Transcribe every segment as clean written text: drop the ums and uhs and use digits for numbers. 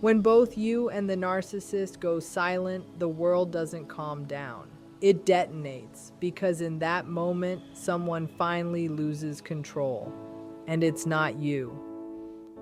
When both you and the narcissist go silent, the world doesn't calm down. It detonates because in that moment, someone finally loses control. And it's not you.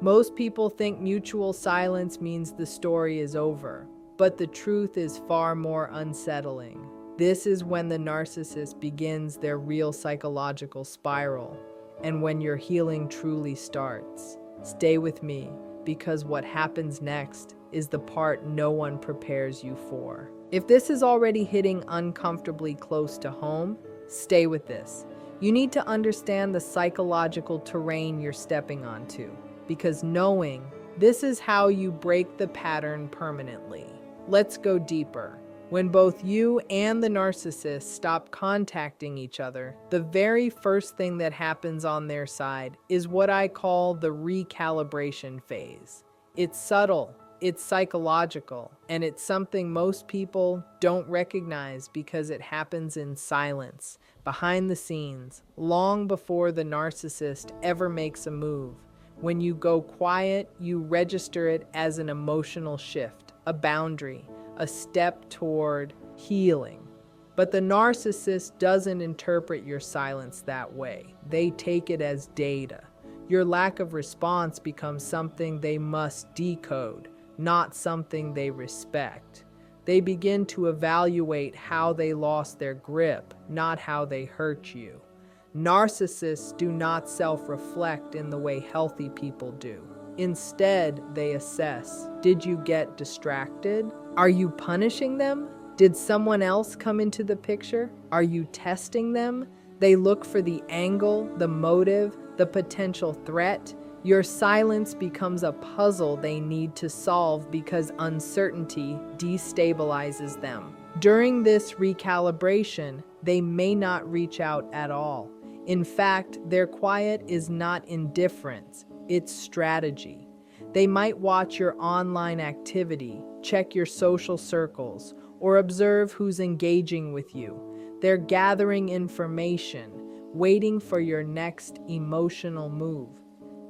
Most people think mutual silence means the story is over, but the truth is far more unsettling. This is when the narcissist begins their real psychological spiral, and when your healing truly starts. Stay with me, because what happens next is the part no one prepares you for. If this is already hitting uncomfortably close to home, stay with this. You need to understand the psychological terrain you're stepping onto, because knowing this is how you break the pattern permanently. Let's go deeper. When both you and the narcissist stop contacting each other, the very first thing that happens on their side is what I call the recalibration phase. It's subtle, it's psychological, and it's something most people don't recognize because it happens in silence, behind the scenes, long before the narcissist ever makes a move. When you go quiet, you register it as an emotional shift, a boundary, a step toward healing. But the narcissist doesn't interpret your silence that way. They take it as data. Your lack of response becomes something they must decode, not something they respect. They begin to evaluate how they lost their grip, not how they hurt you. Narcissists do not self-reflect in the way healthy people do. Instead, they assess. Did you get distracted? Are you punishing them? Did someone else come into the picture? Are you testing them? They look for the angle, the motive, the potential threat. Your silence becomes a puzzle they need to solve because uncertainty destabilizes them. During this recalibration, they may not reach out at all. In fact, their quiet is not indifference, it's strategy. They might watch your online activity, check your social circles, or observe who's engaging with you. They're gathering information, waiting for your next emotional move.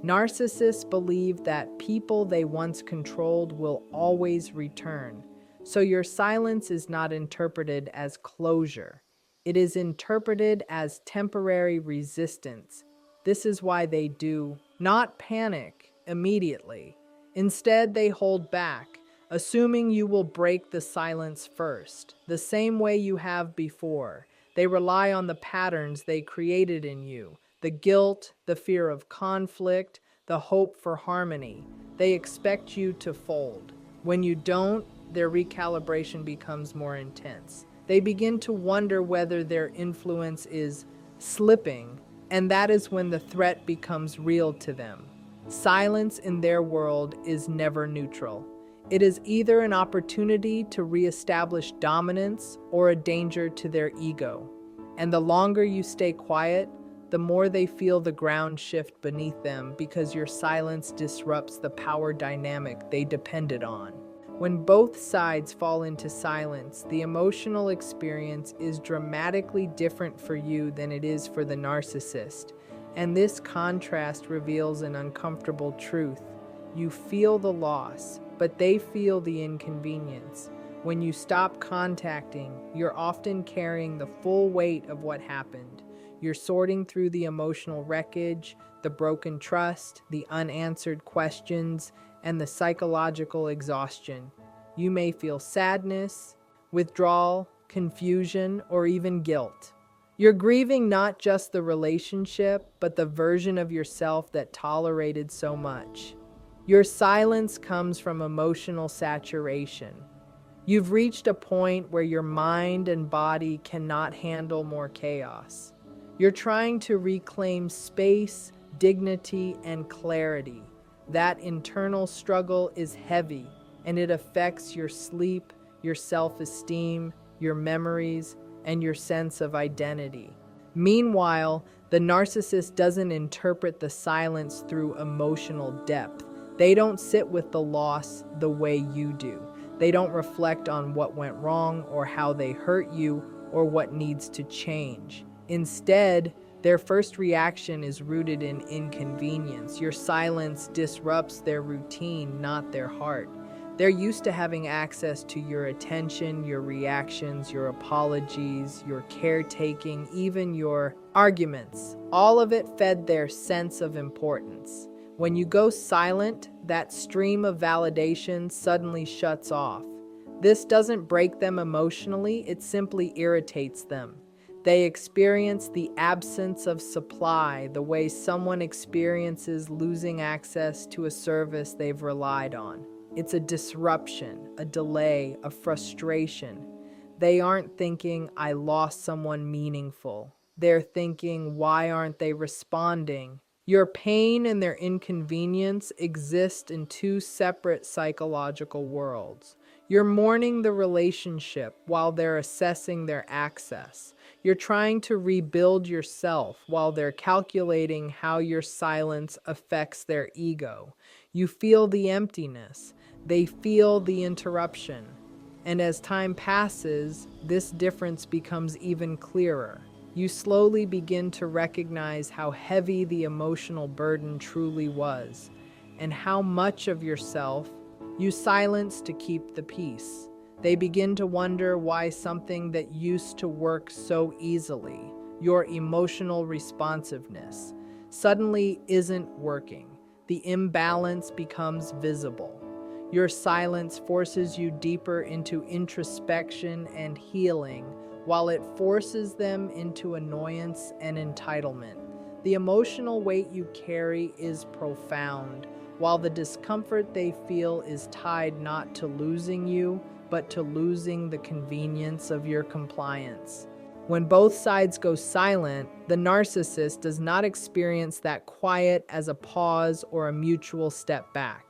Narcissists believe that people they once controlled will always return, so your silence is not interpreted as closure. It is interpreted as temporary resistance. This is why they do not panic immediately. Instead, they hold back, assuming you will break the silence first, the same way you have before. They rely on the patterns they created in you, the guilt, the fear of conflict, the hope for harmony. They expect you to fold. When you don't, their recalibration becomes more intense. They begin to wonder whether their influence is slipping, and that is when the threat becomes real to them. Silence in their world is never neutral. It is either an opportunity to reestablish dominance or a danger to their ego. And the longer you stay quiet, the more they feel the ground shift beneath them because your silence disrupts the power dynamic they depended on. When both sides fall into silence, the emotional experience is dramatically different for you than it is for the narcissist. And this contrast reveals an uncomfortable truth. You feel the loss, but they feel the inconvenience. When you stop contacting, you're often carrying the full weight of what happened. You're sorting through the emotional wreckage, the broken trust, the unanswered questions, and the psychological exhaustion. You may feel sadness, withdrawal, confusion, or even guilt. You're grieving not just the relationship, but the version of yourself that tolerated so much. Your silence comes from emotional saturation. You've reached a point where your mind and body cannot handle more chaos. You're trying to reclaim space, dignity, and clarity. That internal struggle is heavy, and it affects your sleep, your self-esteem, your memories, and your sense of identity. Meanwhile, the narcissist doesn't interpret the silence through emotional depth. They don't sit with the loss the way you do. They don't reflect on what went wrong or how they hurt you or what needs to change. Instead, their first reaction is rooted in inconvenience. Your silence disrupts their routine, not their heart. They're used to having access to your attention, your reactions, your apologies, your caretaking, even your arguments. All of it fed their sense of importance. When you go silent, that stream of validation suddenly shuts off. This doesn't break them emotionally, it simply irritates them. They experience the absence of supply, the way someone experiences losing access to a service they've relied on. It's a disruption, a delay, a frustration. They aren't thinking, I lost someone meaningful. They're thinking, why aren't they responding? Your pain and their inconvenience exist in two separate psychological worlds. You're mourning the relationship while they're assessing their access. You're trying to rebuild yourself while they're calculating how your silence affects their ego. You feel the emptiness. They feel the interruption. And as time passes, this difference becomes even clearer. You slowly begin to recognize how heavy the emotional burden truly was, and how much of yourself you silence to keep the peace. They begin to wonder why something that used to work so easily, your emotional responsiveness, suddenly isn't working. The imbalance becomes visible. Your silence forces you deeper into introspection and healing, while it forces them into annoyance and entitlement. The emotional weight you carry is profound, while the discomfort they feel is tied not to losing you, but to losing the convenience of your compliance. When both sides go silent, the narcissist does not experience that quiet as a pause or a mutual step back.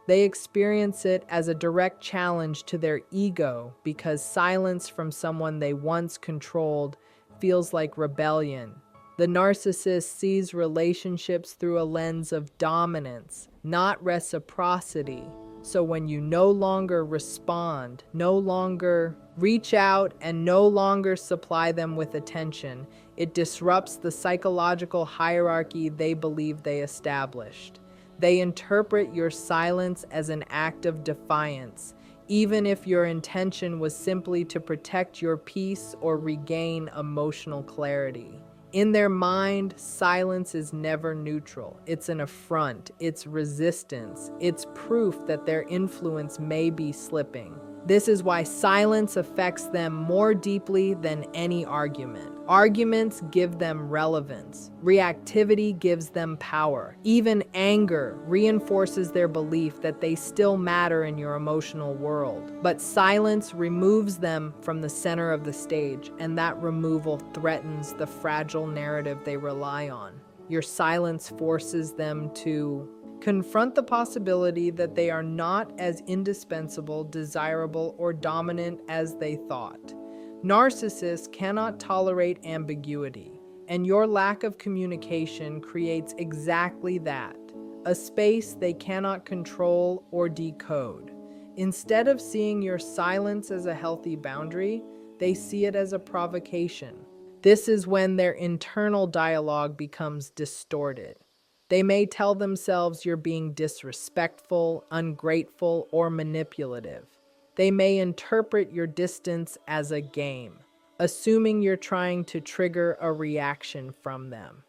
They experience it as a direct challenge to their ego, because silence from someone they once controlled feels like rebellion. The narcissist sees relationships through a lens of dominance, not reciprocity. So when you no longer respond, no longer reach out, and no longer supply them with attention, it disrupts the psychological hierarchy they believe they established. They interpret your silence as an act of defiance, even if your intention was simply to protect your peace or regain emotional clarity. In their mind, silence is never neutral. It's an affront, it's resistance, it's proof that their influence may be slipping. This is why silence affects them more deeply than any argument. Arguments give them relevance. Reactivity gives them power. Even anger reinforces their belief that they still matter in your emotional world. But silence removes them from the center of the stage, and that removal threatens the fragile narrative they rely on. Your silence forces them to confront the possibility that they are not as indispensable, desirable, or dominant as they thought. Narcissists cannot tolerate ambiguity, and your lack of communication creates exactly that, a space they cannot control or decode. Instead of seeing your silence as a healthy boundary, they see it as a provocation. This is when their internal dialogue becomes distorted. They may tell themselves you're being disrespectful, ungrateful, or manipulative. They may interpret your distance as a game, assuming you're trying to trigger a reaction from them.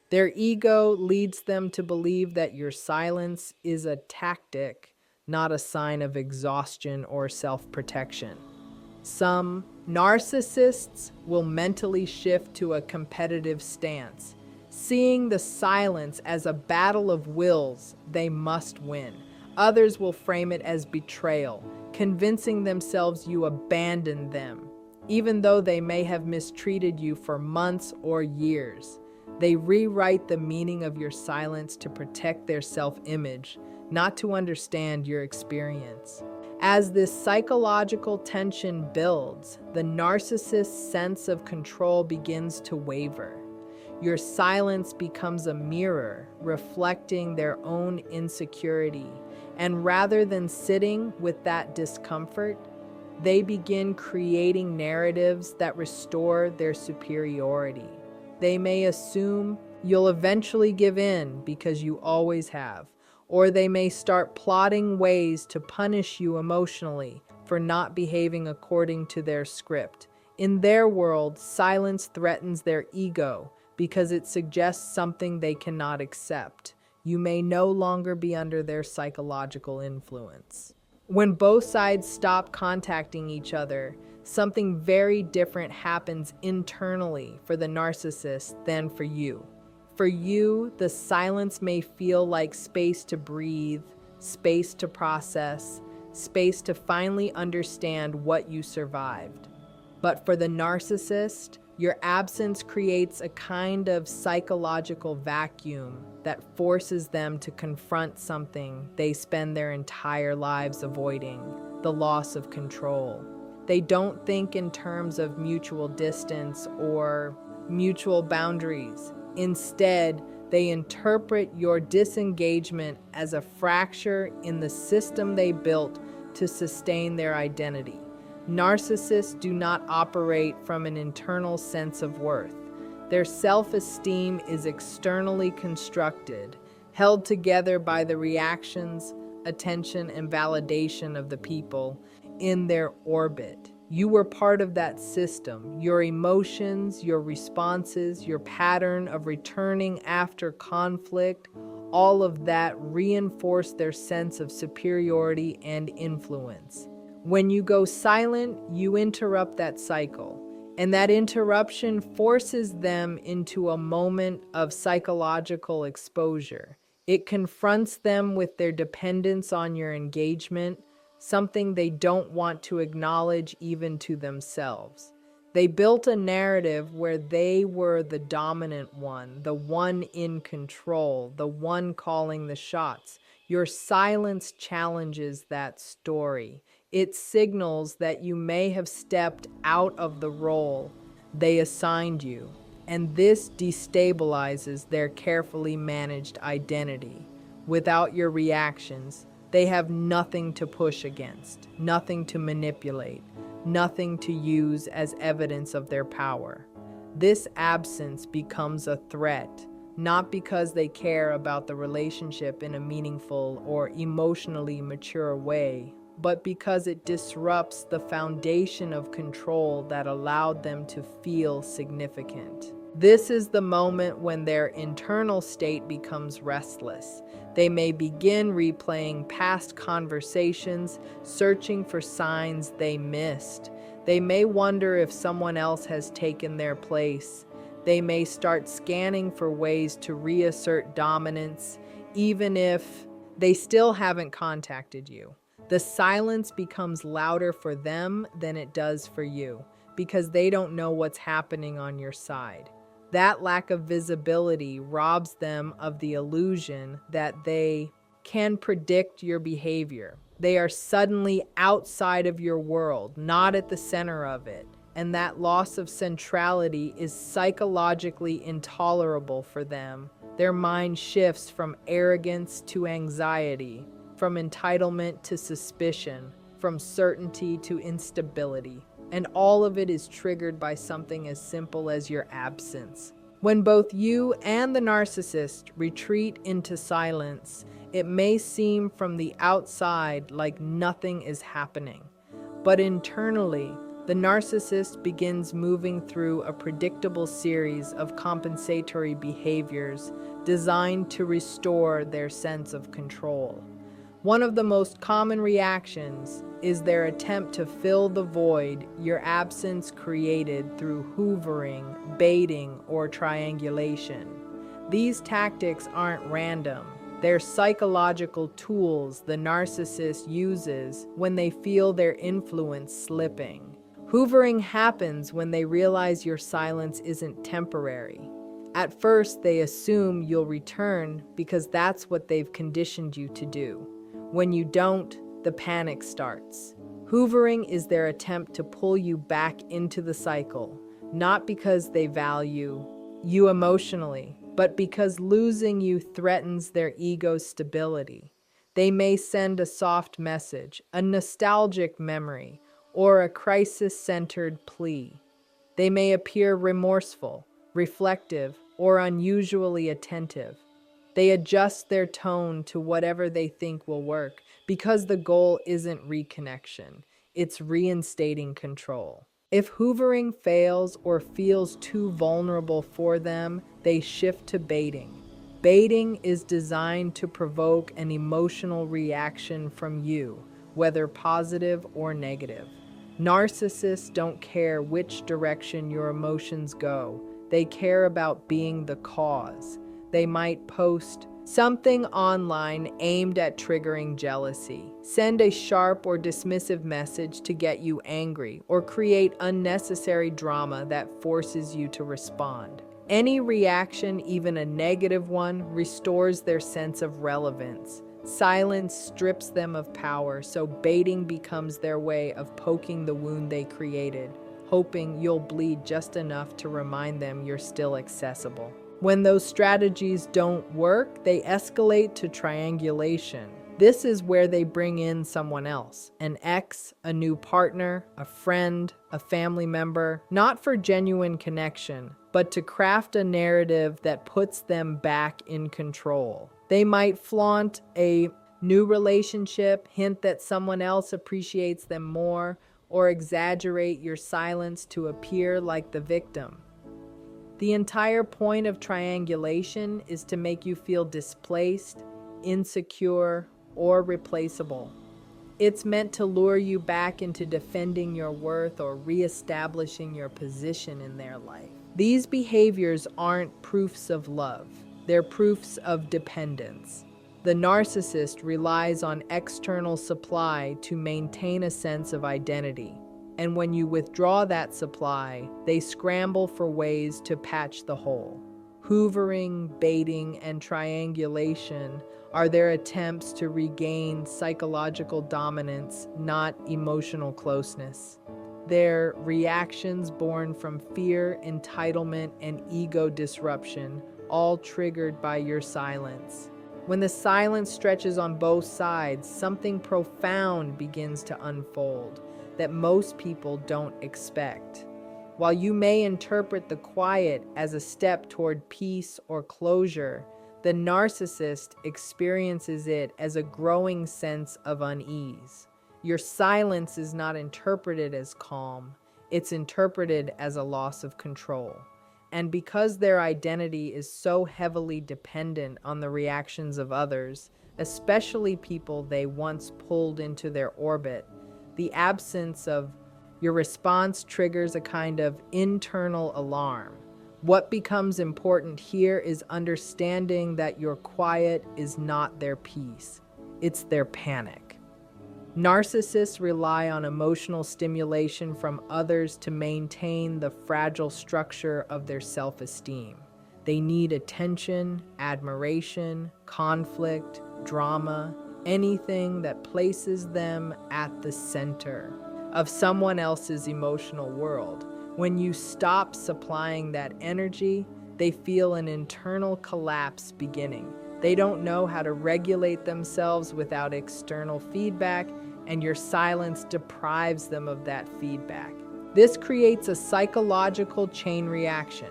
Their ego leads them to believe that your silence is a tactic, not a sign of exhaustion or self-protection. Some narcissists will mentally shift to a competitive stance, seeing the silence as a battle of wills they must win. Others will frame it as betrayal, convincing themselves you abandoned them, even though they may have mistreated you for months or years. They rewrite the meaning of your silence to protect their self-image, not to understand your experience. As this psychological tension builds, the narcissist's sense of control begins to waver. Your silence becomes a mirror, reflecting their own insecurity. And rather than sitting with that discomfort, they begin creating narratives that restore their superiority. They may assume you'll eventually give in because you always have, or they may start plotting ways to punish you emotionally for not behaving according to their script. In their world, silence threatens their ego because it suggests something they cannot accept. You may no longer be under their psychological influence. When both sides stop contacting each other, something very different happens internally for the narcissist than for you. For you, the silence may feel like space to breathe, space to process, space to finally understand what you survived. But for the narcissist, your absence creates a kind of psychological vacuum that forces them to confront something they spend their entire lives avoiding: the loss of control. They don't think in terms of mutual distance or mutual boundaries. Instead, they interpret your disengagement as a fracture in the system they built to sustain their identity. Narcissists do not operate from an internal sense of worth. Their self-esteem is externally constructed, held together by the reactions, attention, and validation of the people in their orbit. You were part of that system. Your emotions, your responses, your pattern of returning after conflict, all of that reinforce their sense of superiority and influence. When you go silent, you interrupt that cycle, and that interruption forces them into a moment of psychological exposure. It confronts them with their dependence on your engagement, something they don't want to acknowledge even to themselves. They built a narrative where they were the dominant one, the one in control, the one calling the shots. Your silence challenges that story. It signals that you may have stepped out of the role they assigned you, and this destabilizes their carefully managed identity. Without your reactions, they have nothing to push against, nothing to manipulate, nothing to use as evidence of their power. This absence becomes a threat, not because they care about the relationship in a meaningful or emotionally mature way, but because it disrupts the foundation of control that allowed them to feel significant. This is the moment when their internal state becomes restless. They may begin replaying past conversations, searching for signs they missed. They may wonder if someone else has taken their place. They may start scanning for ways to reassert dominance, even if they still haven't contacted you. The silence becomes louder for them than it does for you, because they don't know what's happening on your side. That lack of visibility robs them of the illusion that they can predict your behavior. They are suddenly outside of your world, not at the center of it. And that loss of centrality is psychologically intolerable for them. Their mind shifts from arrogance to anxiety, from entitlement to suspicion, from certainty to instability. And all of it is triggered by something as simple as your absence. When both you and the narcissist retreat into silence, it may seem from the outside like nothing is happening. But internally, the narcissist begins moving through a predictable series of compensatory behaviors designed to restore their sense of control. One of the most common reactions is their attempt to fill the void your absence created through hoovering, baiting, or triangulation. These tactics aren't random. They're psychological tools the narcissist uses when they feel their influence slipping. Hoovering happens when they realize your silence isn't temporary. At first, they assume you'll return because that's what they've conditioned you to do. When you don't, the panic starts. Hoovering is their attempt to pull you back into the cycle, not because they value you emotionally, but because losing you threatens their ego's stability. They may send a soft message, a nostalgic memory, or a crisis-centered plea. They may appear remorseful, reflective, or unusually attentive. They adjust their tone to whatever they think will work because the goal isn't reconnection, it's reinstating control. If hoovering fails or feels too vulnerable for them, they shift to baiting. Baiting is designed to provoke an emotional reaction from you, whether positive or negative. Narcissists don't care which direction your emotions go. They care about being the cause. They might post something online aimed at triggering jealousy, send a sharp or dismissive message to get you angry, or create unnecessary drama that forces you to respond. Any reaction, even a negative one, restores their sense of relevance. Silence strips them of power, so baiting becomes their way of poking the wound they created, hoping you'll bleed just enough to remind them you're still accessible. When those strategies don't work, they escalate to triangulation. This is where they bring in someone else, an ex, a new partner, a friend, a family member, not for genuine connection, but to craft a narrative that puts them back in control. They might flaunt a new relationship, hint that someone else appreciates them more, or exaggerate your silence to appear like the victim. The entire point of triangulation is to make you feel displaced, insecure, or replaceable. It's meant to lure you back into defending your worth or reestablishing your position in their life. These behaviors aren't proofs of love, they're proofs of dependence. The narcissist relies on external supply to maintain a sense of identity. And when you withdraw that supply, they scramble for ways to patch the hole. Hoovering, baiting, and triangulation are their attempts to regain psychological dominance, not emotional closeness. They're reactions born from fear, entitlement, and ego disruption, all triggered by your silence. When the silence stretches on both sides, something profound begins to unfold that most people don't expect. While you may interpret the quiet as a step toward peace or closure, the narcissist experiences it as a growing sense of unease. Your silence is not interpreted as calm, it's interpreted as a loss of control. And because their identity is so heavily dependent on the reactions of others, especially people they once pulled into their orbit, the absence of your response triggers a kind of internal alarm. What becomes important here is understanding that your quiet is not their peace, it's their panic. Narcissists rely on emotional stimulation from others to maintain the fragile structure of their self-esteem. They need attention, admiration, conflict, drama, anything that places them at the center of someone else's emotional world. When you stop supplying that energy, they feel an internal collapse beginning. They don't know how to regulate themselves without external feedback, and your silence deprives them of that feedback. This creates a psychological chain reaction.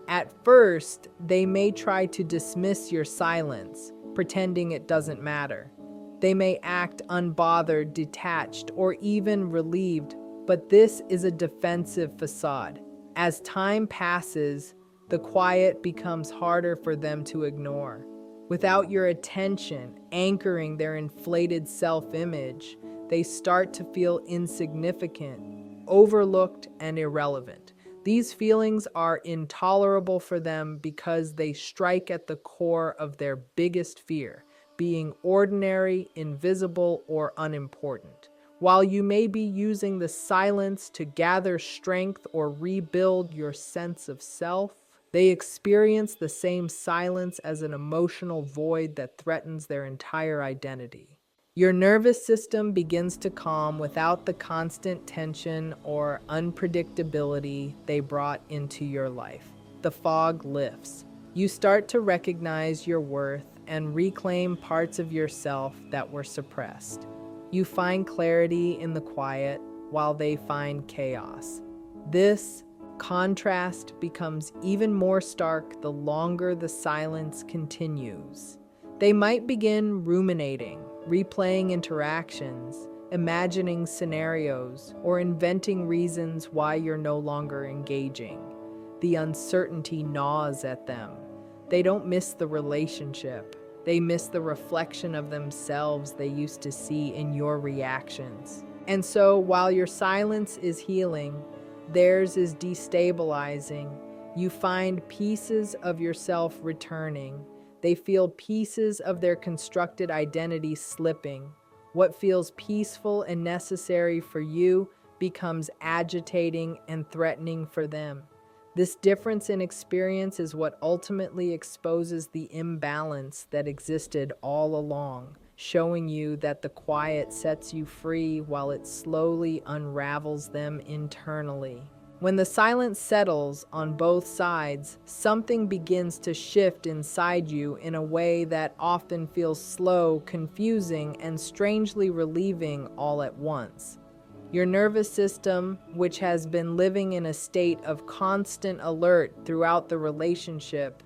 At first, they may try to dismiss your silence, pretending it doesn't matter. They may act unbothered, detached, or even relieved, but this is a defensive facade. As time passes, the quiet becomes harder for them to ignore. Without your attention anchoring their inflated self-image, they start to feel insignificant, overlooked, and irrelevant. These feelings are intolerable for them because they strike at the core of their biggest fear: being ordinary, invisible, or unimportant. While you may be using the silence to gather strength or rebuild your sense of self, they experience the same silence as an emotional void that threatens their entire identity. Your nervous system begins to calm without the constant tension or unpredictability they brought into your life. The fog lifts. You start to recognize your worth and reclaim parts of yourself that were suppressed. You find clarity in the quiet while they find chaos. This Contrast becomes even more stark the longer the silence continues. They might begin ruminating, replaying interactions, imagining scenarios, or inventing reasons why you're no longer engaging. The uncertainty gnaws at them. They don't miss the relationship. They miss the reflection of themselves they used to see in your reactions. And so, while your silence is healing, theirs is destabilizing. You find pieces of yourself returning. They feel pieces of their constructed identity slipping. What feels peaceful and necessary for you becomes agitating and threatening for them. This difference in experience is what ultimately exposes the imbalance that existed all along, showing you that the quiet sets you free while it slowly unravels them internally. When the silence settles on both sides, something begins to shift inside you in a way that often feels slow, confusing, and strangely relieving all at once. Your nervous system, which has been living in a state of constant alert throughout the relationship,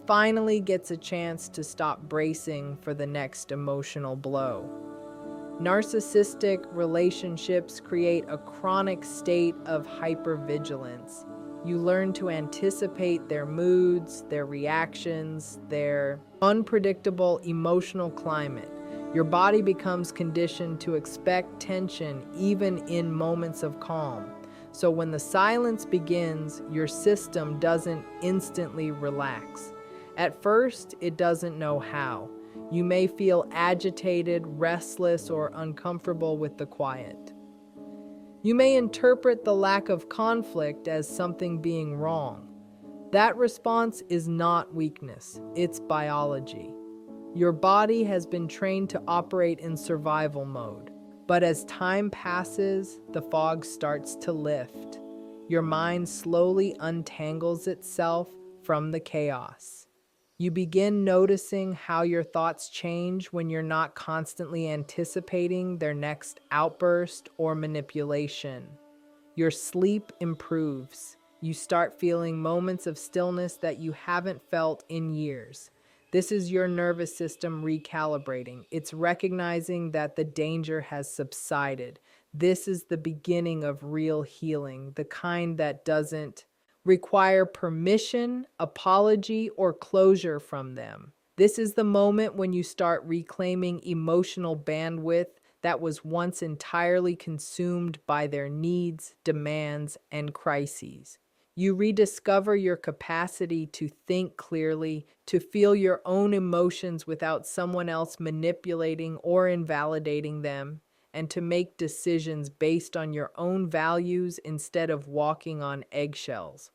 finally gets a chance to stop bracing for the next emotional blow. Narcissistic relationships create a chronic state of hypervigilance. You learn to anticipate their moods, their reactions, their unpredictable emotional climate. Your body becomes conditioned to expect tension even in moments of calm. So when the silence begins, your system doesn't instantly relax. At first, it doesn't know how. You may feel agitated, restless, or uncomfortable with the quiet. You may interpret the lack of conflict as something being wrong. That response is not weakness, it's biology. Your body has been trained to operate in survival mode, but as time passes, the fog starts to lift. Your mind slowly untangles itself from the chaos. You begin noticing how your thoughts change when you're not constantly anticipating their next outburst or manipulation. Your sleep improves. You start feeling moments of stillness that you haven't felt in years. This is your nervous system recalibrating. It's recognizing that the danger has subsided. This is the beginning of real healing, the kind that doesn't require permission, apology, or closure from them. This is the moment when you start reclaiming emotional bandwidth that was once entirely consumed by their needs, demands, and crises. You rediscover your capacity to think clearly, to feel your own emotions without someone else manipulating or invalidating them, and to make decisions based on your own values instead of walking on eggshells.